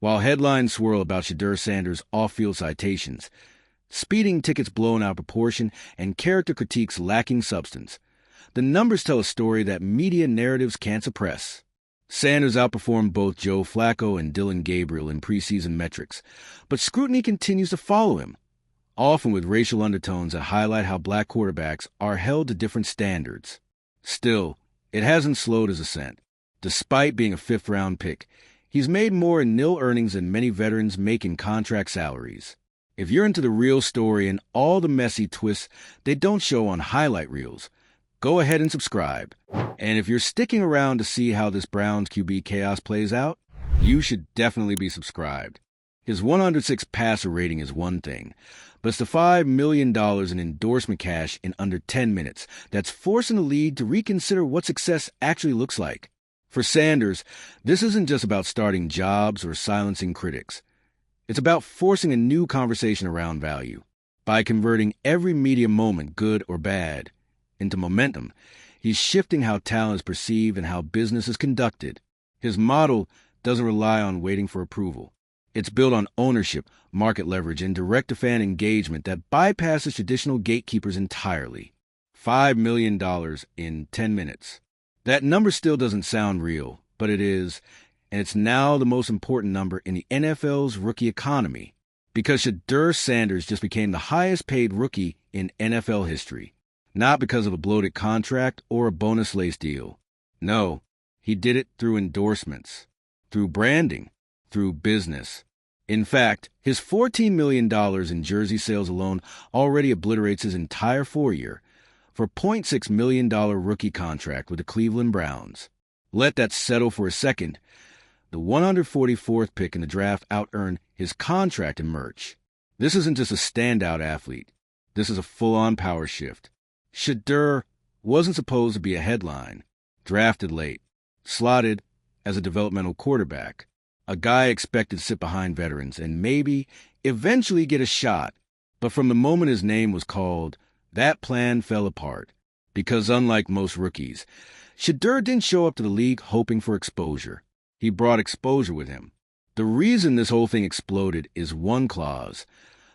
While headlines swirl about SHEDEUR Sanders' off-field citations, speeding tickets blown out of proportion, and character critiques lacking substance, the numbers tell a story that media narratives can't suppress. Sanders outperformed both Joe Flacco and Dylan Gabriel in preseason metrics, but scrutiny continues to follow him, often with racial undertones that highlight how black quarterbacks are held to different standards. Still, it hasn't slowed his ascent. Despite being a fifth-round pick, he's made more in nil earnings than many veterans make in contract salaries. If you're into the real story and all the messy twists they don't show on highlight reels, go ahead and subscribe. And if you're sticking around to see how this Browns QB chaos plays out, you should definitely be subscribed. His 106 passer rating is one thing, but it's the $5 million in endorsement cash in under 10 minutes that's forcing the league to reconsider what success actually looks like. For Sanders, this isn't just about starting jobs or silencing critics. It's about forcing a new conversation around value. By converting every media moment, good or bad, into momentum, he's shifting how talent is perceived and how business is conducted. His model doesn't rely on waiting for approval. It's built on ownership, market leverage, and direct-to-fan engagement that bypasses traditional gatekeepers entirely. $5 million in 10 minutes. That number still doesn't sound real, but it is, and it's now the most important number in the NFL's rookie economy, because SHEDEUR Sanders just became the highest-paid rookie in NFL history, not because of a bloated contract or a bonus-lace deal. No, he did it through endorsements, through branding, through business. In fact, his $14 million in jersey sales alone already obliterates his entire four-year for $0.6 million rookie contract with the Cleveland Browns. Let that settle for a second. The 144th pick in the draft out-earned his contract and merch. This isn't just a standout athlete. This is a full-on power shift. SHEDEUR wasn't supposed to be a headline. Drafted late. Slotted as a developmental quarterback. A guy expected to sit behind veterans and maybe eventually get a shot. But from the moment his name was called, that plan fell apart. Because unlike most rookies, SHEDEUR didn't show up to the league hoping for exposure. He brought exposure with him. The reason this whole thing exploded is one clause,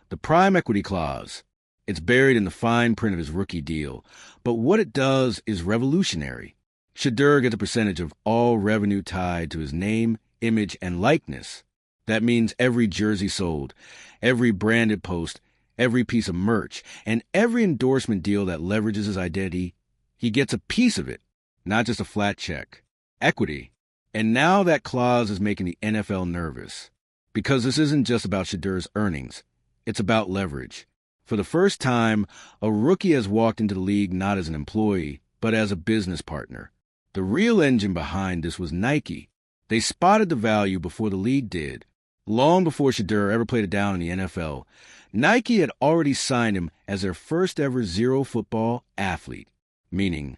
the prime equity clause. It's buried in the fine print of his rookie deal, but what it does is revolutionary. SHEDEUR gets a percentage of all revenue tied to his name, image, and likeness. That means every jersey sold, every branded post, every piece of merch, and every endorsement deal that leverages his identity, he gets a piece of it, not just a flat check. Equity. And now that clause is making the NFL nervous. Because this isn't just about SHEDEUR's earnings. It's about leverage. For the first time, a rookie has walked into the league not as an employee, but as a business partner. The real engine behind this was Nike. They spotted the value before the league did. Long before SHEDEUR ever played it down in the NFL, Nike had already signed him as their first-ever zero-football athlete, meaning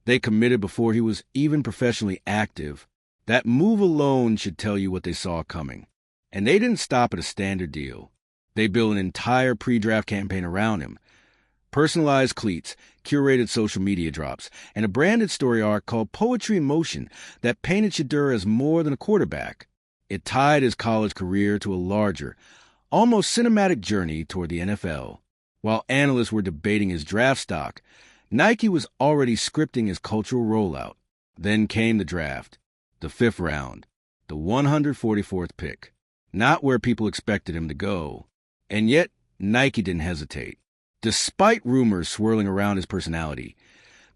they committed before he was even professionally active. That move alone should tell you what they saw coming. And they didn't stop at a standard deal. They built an entire pre-draft campaign around him. Personalized cleats, curated social media drops, and a branded story arc called Poetry in Motion that painted SHEDEUR as more than a quarterback. It tied his college career to a larger, almost cinematic journey toward the NFL. While analysts were debating his draft stock, Nike was already scripting his cultural rollout. Then came the draft. The fifth round, the 144th pick, not where people expected him to go. And yet, Nike didn't hesitate. Despite rumors swirling around his personality,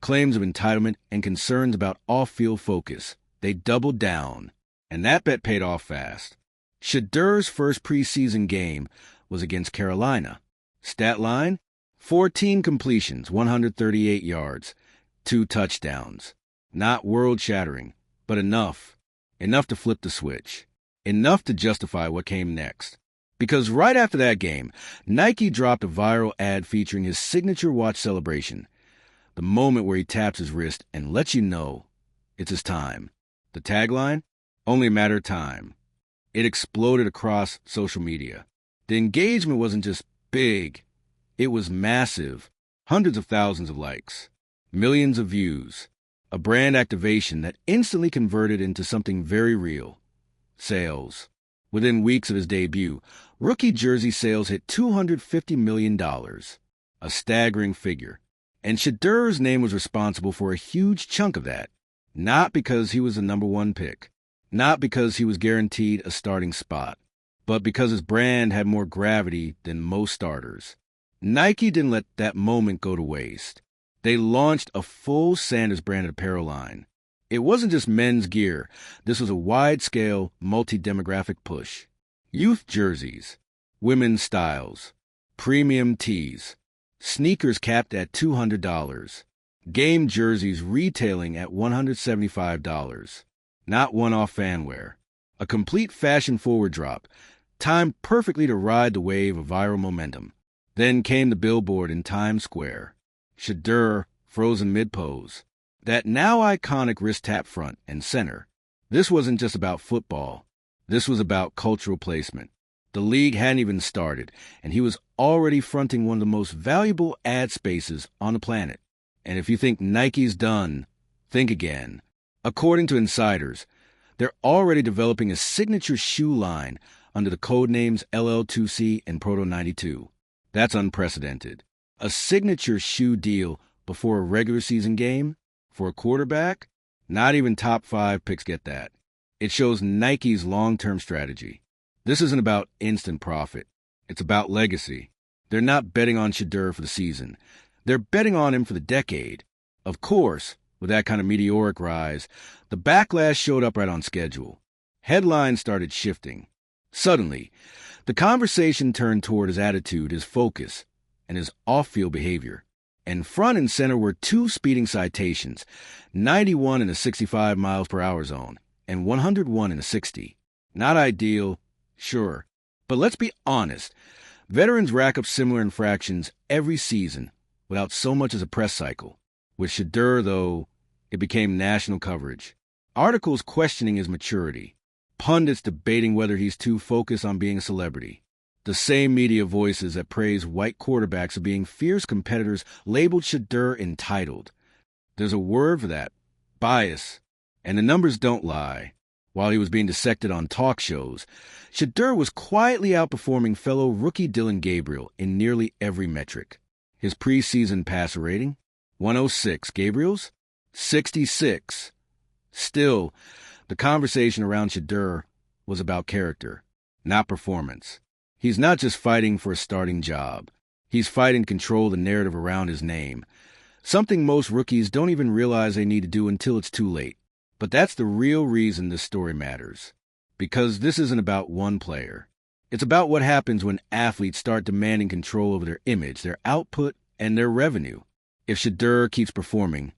claims of entitlement, and concerns about off-field focus, they doubled down, and that bet paid off fast. SHEDEUR's first preseason game was against Carolina. Stat line, 14 completions, 138 yards, 2 touchdowns. Not world-shattering, but enough. Enough to flip the switch. Enough to justify what came next. Because right after that game, Nike dropped a viral ad featuring his signature watch celebration. The moment where he taps his wrist and lets you know it's his time. The tagline? Only a matter of time. It exploded across social media. The engagement wasn't just big. It was massive. Hundreds of thousands of likes. Millions of views. A brand activation that instantly converted into something very real. Sales. Within weeks of his debut, rookie jersey sales hit $250 million, a staggering figure. And SHEDEUR's name was responsible for a huge chunk of that, not because he was the number one pick, not because he was guaranteed a starting spot, but because his brand had more gravity than most starters. Nike didn't let that moment go to waste. They launched a full Sanders-branded apparel line. It wasn't just men's gear. This was a wide-scale, multi-demographic push. Youth jerseys, women's styles, premium tees, sneakers capped at $200, game jerseys retailing at $175, not one-off fanwear. A complete fashion-forward drop, timed perfectly to ride the wave of viral momentum. Then came the billboard in Times Square. SHEDEUR, frozen mid-pose. That now iconic wrist tap front and center. This wasn't just about football. This was about cultural placement. The league hadn't even started, and he was already fronting one of the most valuable ad spaces on the planet. And if you think Nike's done, think again. According to insiders, they're already developing a signature shoe line under the codenames LL2C and Proto 92. That's unprecedented. A signature shoe deal before a regular season game? For a quarterback? Not even top 5 picks get that. It shows Nike's long-term strategy. This isn't about instant profit. It's about legacy. They're not betting on SHEDEUR for the season. They're betting on him for the decade. Of course, with that kind of meteoric rise, the backlash showed up right on schedule. Headlines started shifting. Suddenly, the conversation turned toward his attitude, his focus, and his off-field behavior. And front and center were 2 speeding citations, 91 in the 65 miles per hour zone and 101 in the 60. Not ideal, sure, but let's be honest. Veterans rack up similar infractions every season without so much as a press cycle. With SHEDEUR, though, it became national coverage. Articles questioning his maturity. Pundits debating whether he's too focused on being a celebrity. The same media voices that praise white quarterbacks as being fierce competitors labeled SHEDEUR entitled. There's a word for that, bias, and the numbers don't lie. While he was being dissected on talk shows, SHEDEUR was quietly outperforming fellow rookie Dillon Gabriel in nearly every metric. His preseason passer rating, 106. Gabriel's, 66. Still, the conversation around SHEDEUR was about character, not performance. He's not just fighting for a starting job. He's fighting to control the narrative around his name, something most rookies don't even realize they need to do until it's too late. But that's the real reason this story matters. Because this isn't about one player. It's about what happens when athletes start demanding control over their image, their output, and their revenue. If SHEDEUR keeps performing,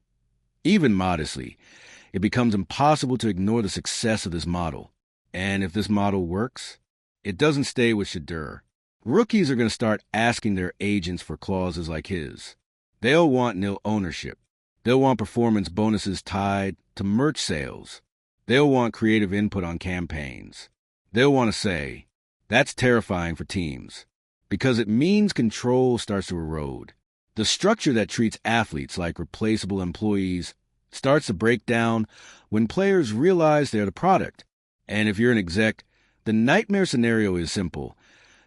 even modestly, it becomes impossible to ignore the success of this model. And if this model works, it doesn't stay with SHEDEUR. Rookies are going to start asking their agents for clauses like his. They'll want nil ownership. They'll want performance bonuses tied to merch sales. They'll want creative input on campaigns. They'll want to say, that's terrifying for teams, because it means control starts to erode. The structure that treats athletes like replaceable employees starts to break down when players realize they're the product. And if you're an exec, the nightmare scenario is simple.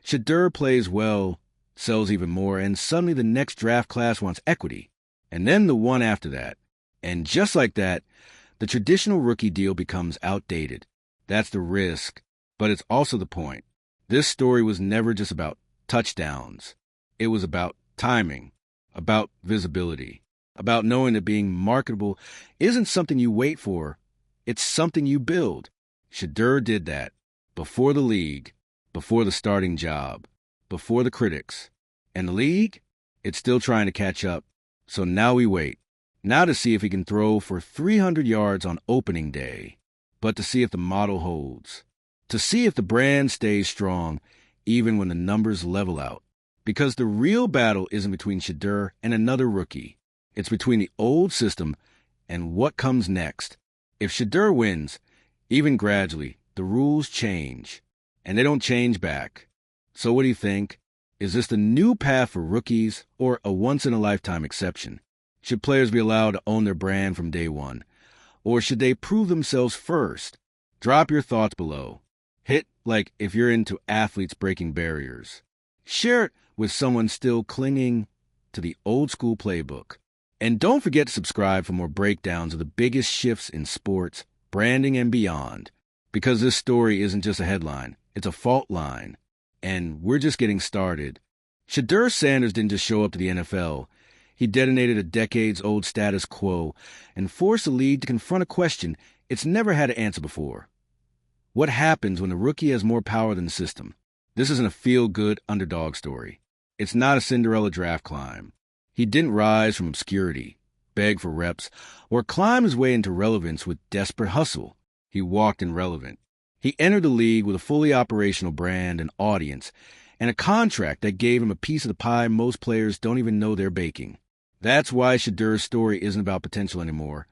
SHEDEUR plays well, sells even more, and suddenly the next draft class wants equity. And then the one after that. And just like that, the traditional rookie deal becomes outdated. That's the risk, but it's also the point. This story was never just about touchdowns. It was about timing, about visibility, about knowing that being marketable isn't something you wait for. It's something you build. SHEDEUR did that. Before the league, before the starting job, before the critics. And the league? It's still trying to catch up. So now we wait. Now to see if he can throw for 300 yards on opening day. But to see if the model holds. To see if the brand stays strong even when the numbers level out. Because the real battle isn't between SHEDEUR and another rookie. It's between the old system and what comes next. If SHEDEUR wins, even gradually, the rules change, and they don't change back. So what do you think? Is this the new path for rookies or a once-in-a-lifetime exception? Should players be allowed to own their brand from day one? Or should they prove themselves first? Drop your thoughts below. Hit like if you're into athletes breaking barriers. Share it with someone still clinging to the old school playbook. And don't forget to subscribe for more breakdowns of the biggest shifts in sports, branding, and beyond. Because this story isn't just a headline, it's a fault line. And we're just getting started. SHEDEUR Sanders didn't just show up to the NFL. He detonated a decades-old status quo and forced the league to confront a question it's never had to answer before. What happens when a rookie has more power than the system? This isn't a feel-good underdog story. It's not a Cinderella draft climb. He didn't rise from obscurity, beg for reps, or climb his way into relevance with desperate hustle. He walked in relevant. He entered the league with a fully operational brand and audience, and a contract that gave him a piece of the pie most players don't even know they're baking. That's why SHEDEUR's story isn't about potential anymore.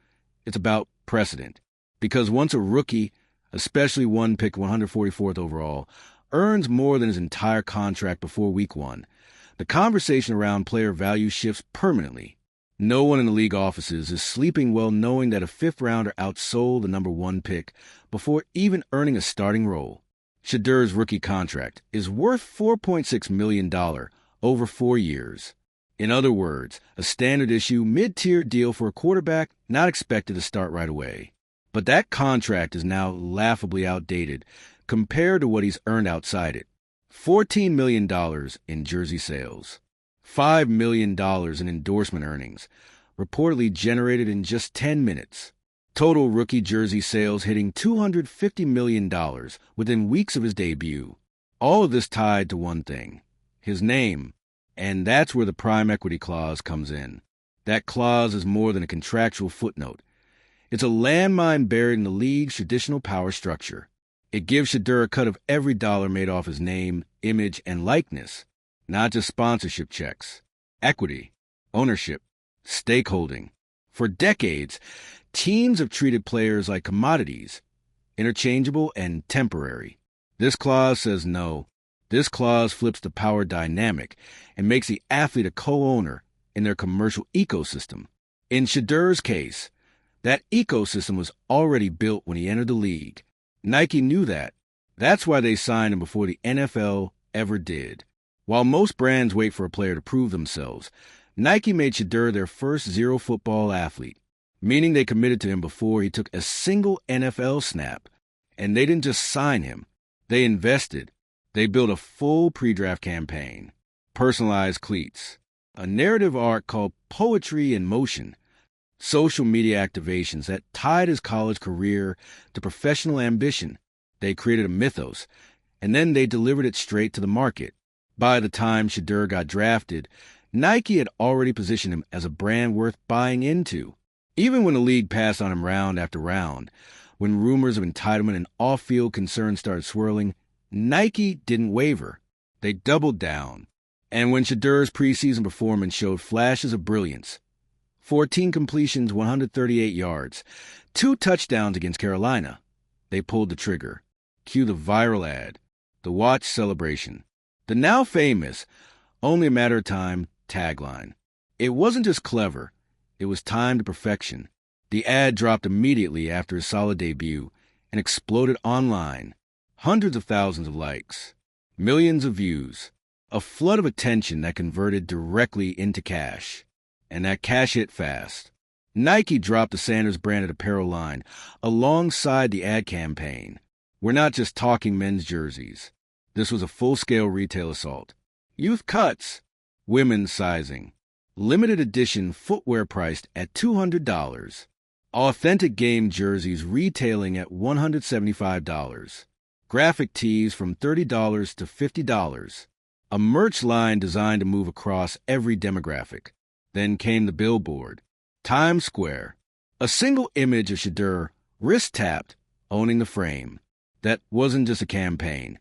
It's about precedent. Because once a rookie, especially one picked 144th overall, earns more than his entire contract before week 1, the conversation around player value shifts permanently. No one in the league offices is sleeping well knowing that a fifth-rounder outsold the number 1 pick before even earning a starting role. SHEDEUR's rookie contract is worth $4.6 million over 4 years. In other words, a standard-issue, mid-tier deal for a quarterback not expected to start right away. But that contract is now laughably outdated compared to what he's earned outside it. $14 million in jersey sales. $5 million in endorsement earnings, reportedly generated in just 10 minutes. Total rookie jersey sales hitting $250 million within weeks of his debut. All of this tied to one thing, his name. And that's where the prime equity clause comes in. That clause is more than a contractual footnote. It's a landmine buried in the league's traditional power structure. It gives SHEDEUR a cut of every dollar made off his name, image, and likeness. Not just sponsorship checks. Equity, ownership, stakeholding. For decades, teams have treated players like commodities, interchangeable and temporary. This clause says no. This clause flips the power dynamic and makes the athlete a co-owner in their commercial ecosystem. In SHEDEUR's case, that ecosystem was already built when he entered the league. Nike knew that. That's why they signed him before the NFL ever did. While most brands wait for a player to prove themselves, Nike made SHEDEUR their first zero football athlete, meaning they committed to him before he took a single NFL snap. And they didn't just sign him. They invested. They built a full pre-draft campaign, personalized cleats, a narrative arc called Poetry in Motion, social media activations that tied his college career to professional ambition. They created a mythos, and then they delivered it straight to the market. By the time SHEDEUR got drafted, Nike had already positioned him as a brand worth buying into. Even when the league passed on him round after round, when rumors of entitlement and off-field concerns started swirling, Nike didn't waver. They doubled down. And when SHEDEUR's preseason performance showed flashes of brilliance, 14 completions, 138 yards, 2 touchdowns against Carolina, they pulled the trigger. Cue the viral ad, the watch celebration, the now famous, only a matter of time tagline. It wasn't just clever, it was timed to perfection. The ad dropped immediately after his solid debut and exploded online. Hundreds of thousands of likes, millions of views, a flood of attention that converted directly into cash. And that cash hit fast. Nike dropped the Sanders branded apparel line alongside the ad campaign. We're not just talking men's jerseys. This was a full-scale retail assault. Youth cuts, women's sizing, limited edition footwear priced at $200, authentic game jerseys retailing at $175. Graphic tees from $30 to $50. A merch line designed to move across every demographic. Then came the billboard. Times Square. A single image of SHEDEUR, wrist-tapped, owning the frame. That wasn't just a campaign.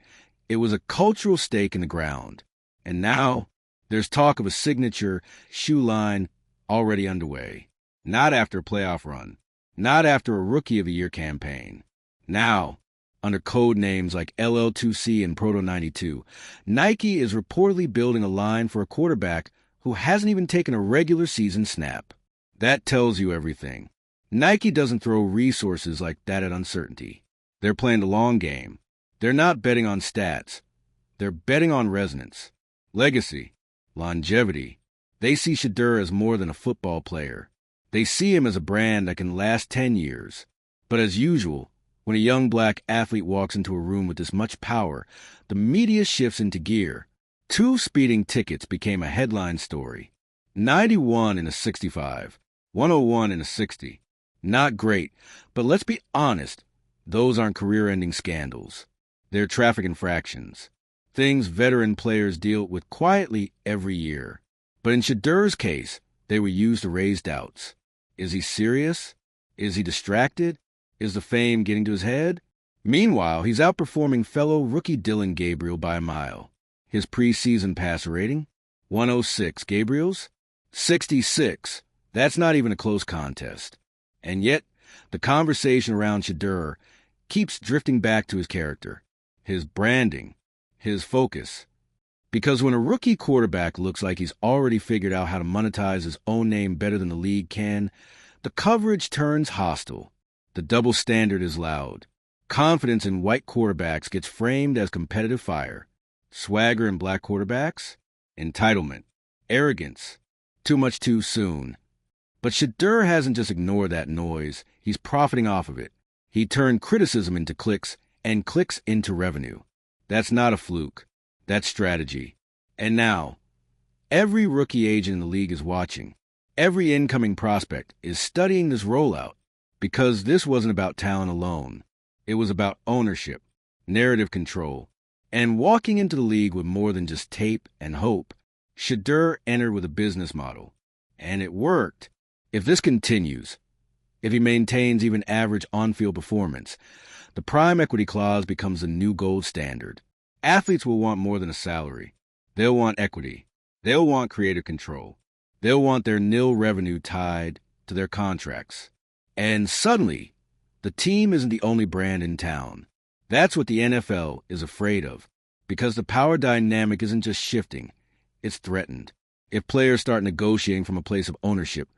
It was a cultural stake in the ground. And now, there's talk of a signature shoe line already underway. Not after a playoff run. Not after a Rookie of the Year campaign. Now, under code names like LL2C and Proto92, Nike is reportedly building a line for a quarterback who hasn't even taken a regular season snap. That tells you everything. Nike doesn't throw resources like that at uncertainty. They're playing the long game. They're not betting on stats. They're betting on resonance, legacy, longevity. They see SHEDEUR as more than a football player. They see him as a brand that can last 10 years. But as usual, when a young black athlete walks into a room with this much power, the media shifts into gear. 2 speeding tickets became a headline story. 91 in a 65, 101 in a 60. Not great, but let's be honest, those aren't career-ending scandals. They're traffic infractions. Things veteran players deal with quietly every year. But in SHEDEUR's case, they were used to raise doubts. Is he serious? Is he distracted? Is the fame getting to his head? Meanwhile, he's outperforming fellow rookie Dillon Gabriel by a mile. His preseason passer rating? 106. Gabriel's? 66. That's not even a close contest. And yet, the conversation around SHEDEUR keeps drifting back to his character, his branding, his focus. Because when a rookie quarterback looks like he's already figured out how to monetize his own name better than the league can, the coverage turns hostile. The double standard is loud. Confidence in white quarterbacks gets framed as competitive fire. Swagger in black quarterbacks? Entitlement. Arrogance. Too much too soon. But SHEDEUR hasn't just ignored that noise. He's profiting off of it. He turned criticism into clicks and clicks into revenue. That's not a fluke. That's strategy. And now, every rookie agent in the league is watching. Every incoming prospect is studying this rollout because this wasn't about talent alone. It was about ownership, narrative control, and walking into the league with more than just tape and hope. SHEDEUR entered with a business model, and it worked. If this continues, if he maintains even average on-field performance, the prime equity clause becomes the new gold standard. Athletes will want more than a salary. They'll want equity. They'll want creative control. They'll want their nil revenue tied to their contracts. And suddenly, the team isn't the only brand in town. That's what the NFL is afraid of, because the power dynamic isn't just shifting, it's threatened. If players start negotiating from a place of ownership,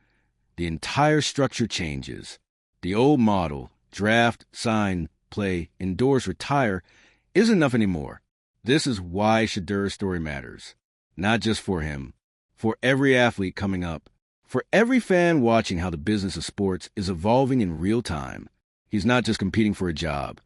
the entire structure changes. The old model, draft, sign, play, endorse, retire, isn't enough anymore. This is why SHEDEUR's story matters. Not just for him, for every athlete coming up, for every fan watching how the business of sports is evolving in real time. He's not just competing for a job.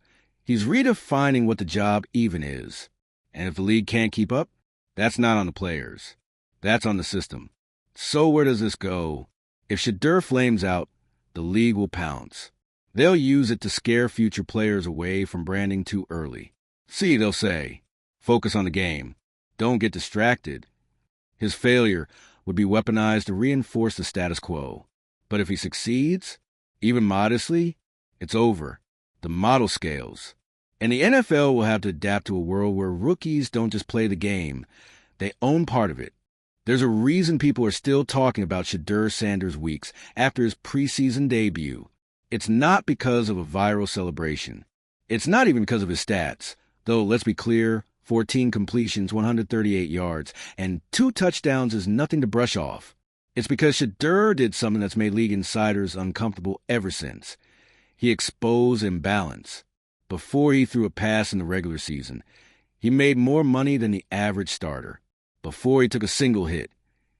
He's redefining what the job even is. And if the league can't keep up, that's not on the players. That's on the system. So where does this go? If SHEDEUR flames out, the league will pounce. They'll use it to scare future players away from branding too early. See, they'll say, focus on the game. Don't get distracted. His failure would be weaponized to reinforce the status quo. But if he succeeds, even modestly, it's over. The model scales. And the NFL will have to adapt to a world where rookies don't just play the game, they own part of it. There's a reason people are still talking about SHEDEUR Sanders weeks after his preseason debut. It's not because of a viral celebration. It's not even because of his stats. Though, let's be clear, 14 completions, 138 yards, and 2 touchdowns is nothing to brush off. It's because SHEDEUR did something that's made league insiders uncomfortable ever since. He exposed imbalance. Before he threw a pass in the regular season, he made more money than the average starter. Before he took a single hit,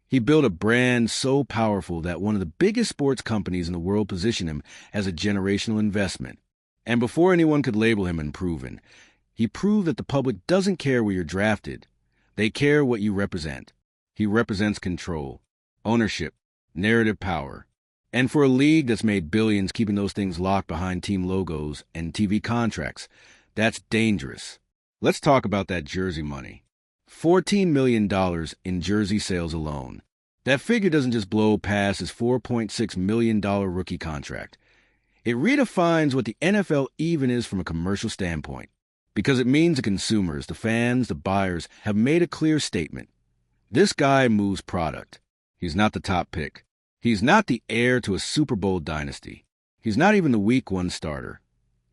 he built a brand so powerful that one of the biggest sports companies in the world positioned him as a generational investment. And before anyone could label him unproven, he proved that the public doesn't care where you're drafted. They care what you represent. He represents control, ownership, narrative power. And for a league that's made billions keeping those things locked behind team logos and TV contracts, that's dangerous. Let's talk about that jersey money. $14 million in jersey sales alone. That figure doesn't just blow past his $4.6 million rookie contract. It redefines what the NFL even is from a commercial standpoint, because it means the consumers, the fans, the buyers have made a clear statement. This guy moves product. He's not the top pick. He's not the heir to a Super Bowl dynasty. He's not even the Week 1 starter.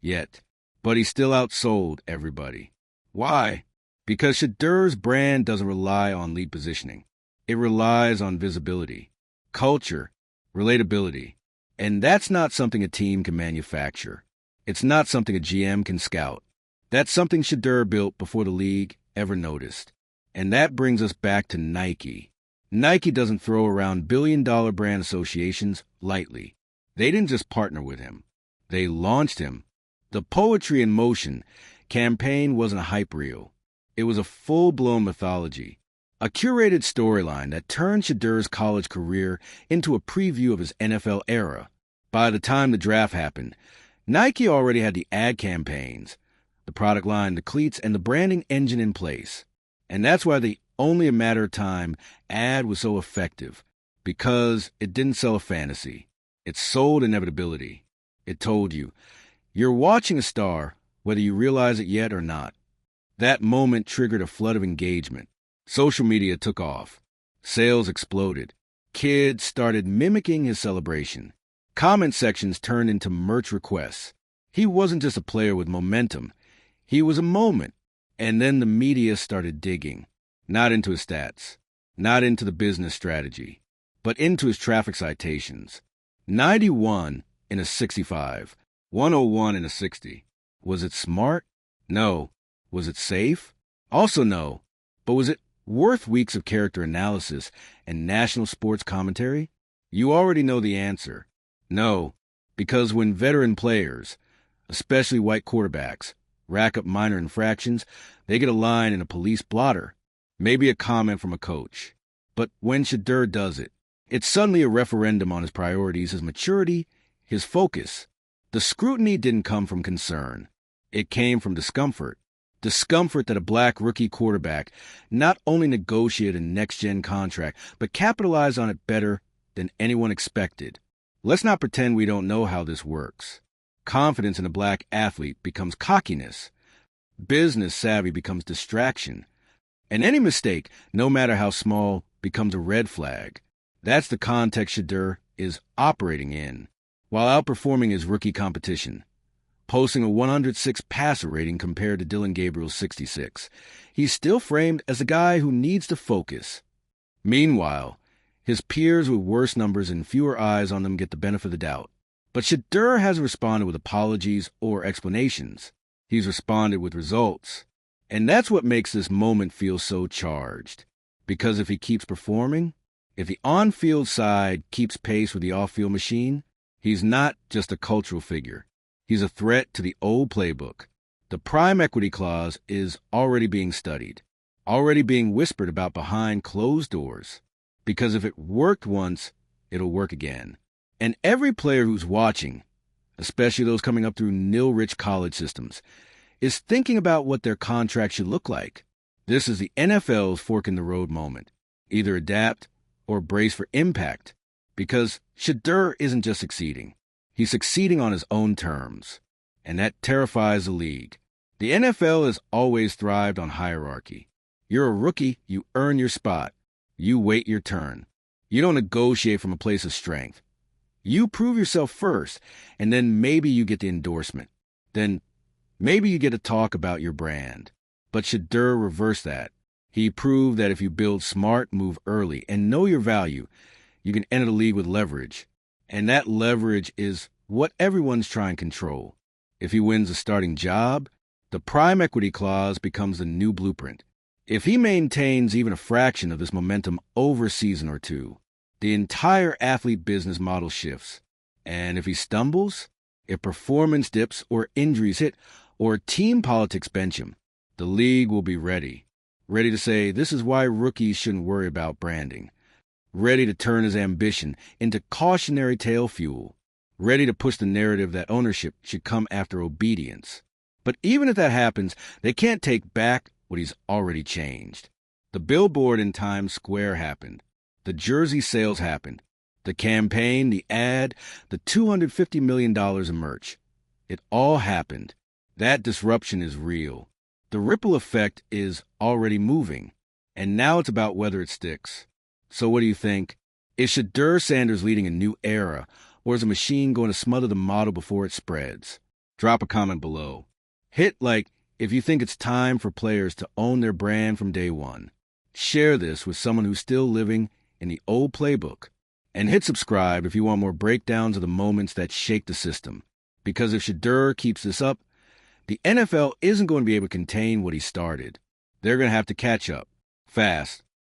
Yet. But he still outsold everybody. Why? Because SHEDEUR's brand doesn't rely on lead positioning. It relies on visibility, culture, relatability. And that's not something a team can manufacture. It's not something a GM can scout. That's something SHEDEUR built before the league ever noticed. And that brings us back to Nike. Nike doesn't throw around billion-dollar brand associations lightly. They didn't just partner with him. They launched him. The Poetry in Motion campaign wasn't a hype reel. It was a full-blown mythology, a curated storyline that turned SHEDEUR's college career into a preview of his NFL era. By the time the draft happened, Nike already had the ad campaigns, the product line, the cleats, and the branding engine in place. And that's why the Only a Matter of Time ad was so effective, because it didn't sell a fantasy. It sold inevitability. It told you, you're watching a star, whether you realize it yet or not. That moment triggered a flood of engagement. Social media took off. Sales exploded. Kids started mimicking his celebration. Comment sections turned into merch requests. He wasn't just a player with momentum. He was a moment. And then the media started digging. Not into his stats. Not into the business strategy. But into his traffic citations. 91 in a 65. 101 in a 60. Was it smart? No. Was it safe? Also no. But was it worth weeks of character analysis and national sports commentary? You already know the answer. No. Because when veteran players, especially white quarterbacks, rack up minor infractions, they get a line in a police blotter, maybe a comment from a coach. But when SHEDEUR does it, it's suddenly a referendum on his priorities, his maturity, his focus. The scrutiny didn't come from concern. It came from discomfort. Discomfort that a black rookie quarterback not only negotiated a next-gen contract, but capitalized on it better than anyone expected. Let's not pretend we don't know how this works. Confidence in a black athlete becomes cockiness. Business savvy becomes distraction. And any mistake, no matter how small, becomes a red flag. That's the context SHEDEUR is operating in, while outperforming his rookie competition. Posting a 106 passer rating compared to Dylan Gabriel's 66. He's still framed as a guy who needs to focus. Meanwhile, his peers with worse numbers and fewer eyes on them get the benefit of the doubt. But SHEDEUR hasn't responded with apologies or explanations. He's responded with results. And that's what makes this moment feel so charged. Because if he keeps performing, if the on-field side keeps pace with the off-field machine, he's not just a cultural figure. He's a threat to the old playbook. The prime equity clause is already being studied, already being whispered about behind closed doors. Because if it worked once, it'll work again. And every player who's watching, especially those coming up through nil-rich college systems, is thinking about what their contract should look like. This is the NFL's fork-in-the-road moment. Either adapt or brace for impact. Because SHEDEUR isn't just succeeding. He's succeeding on his own terms, and that terrifies the league. The NFL has always thrived on hierarchy. You're a rookie, you earn your spot. You wait your turn. You don't negotiate from a place of strength. You prove yourself first, and then maybe you get the endorsement. Then maybe you get to talk about your brand. But SHEDEUR reversed that. He proved that if you build smart, move early, and know your value, you can enter the league with leverage. And that leverage is what everyone's trying to control. If he wins a starting job, the prime equity clause becomes the new blueprint. If he maintains even a fraction of this momentum over a season or two, the entire athlete business model shifts. And if he stumbles, if performance dips or injuries hit or team politics bench him, the league will be ready. Ready to say this is why rookies shouldn't worry about branding. Ready to turn his ambition into cautionary tale fuel, ready to push the narrative that ownership should come after obedience. But even if that happens, they can't take back what he's already changed. The billboard in Times Square happened. The jersey sales happened. The campaign, the ad, the $250 million in merch. It all happened. That disruption is real. The ripple effect is already moving. And now it's about whether it sticks. So what do you think? Is SHEDEUR Sanders leading a new era, or is a machine going to smother the model before it spreads? Drop a comment below. Hit like if you think it's time for players to own their brand from day one. Share this with someone who's still living in the old playbook. And hit subscribe if you want more breakdowns of the moments that shake the system. Because if SHEDEUR keeps this up, The NFL isn't going to be able to contain what he started. They're going to have to catch up fast.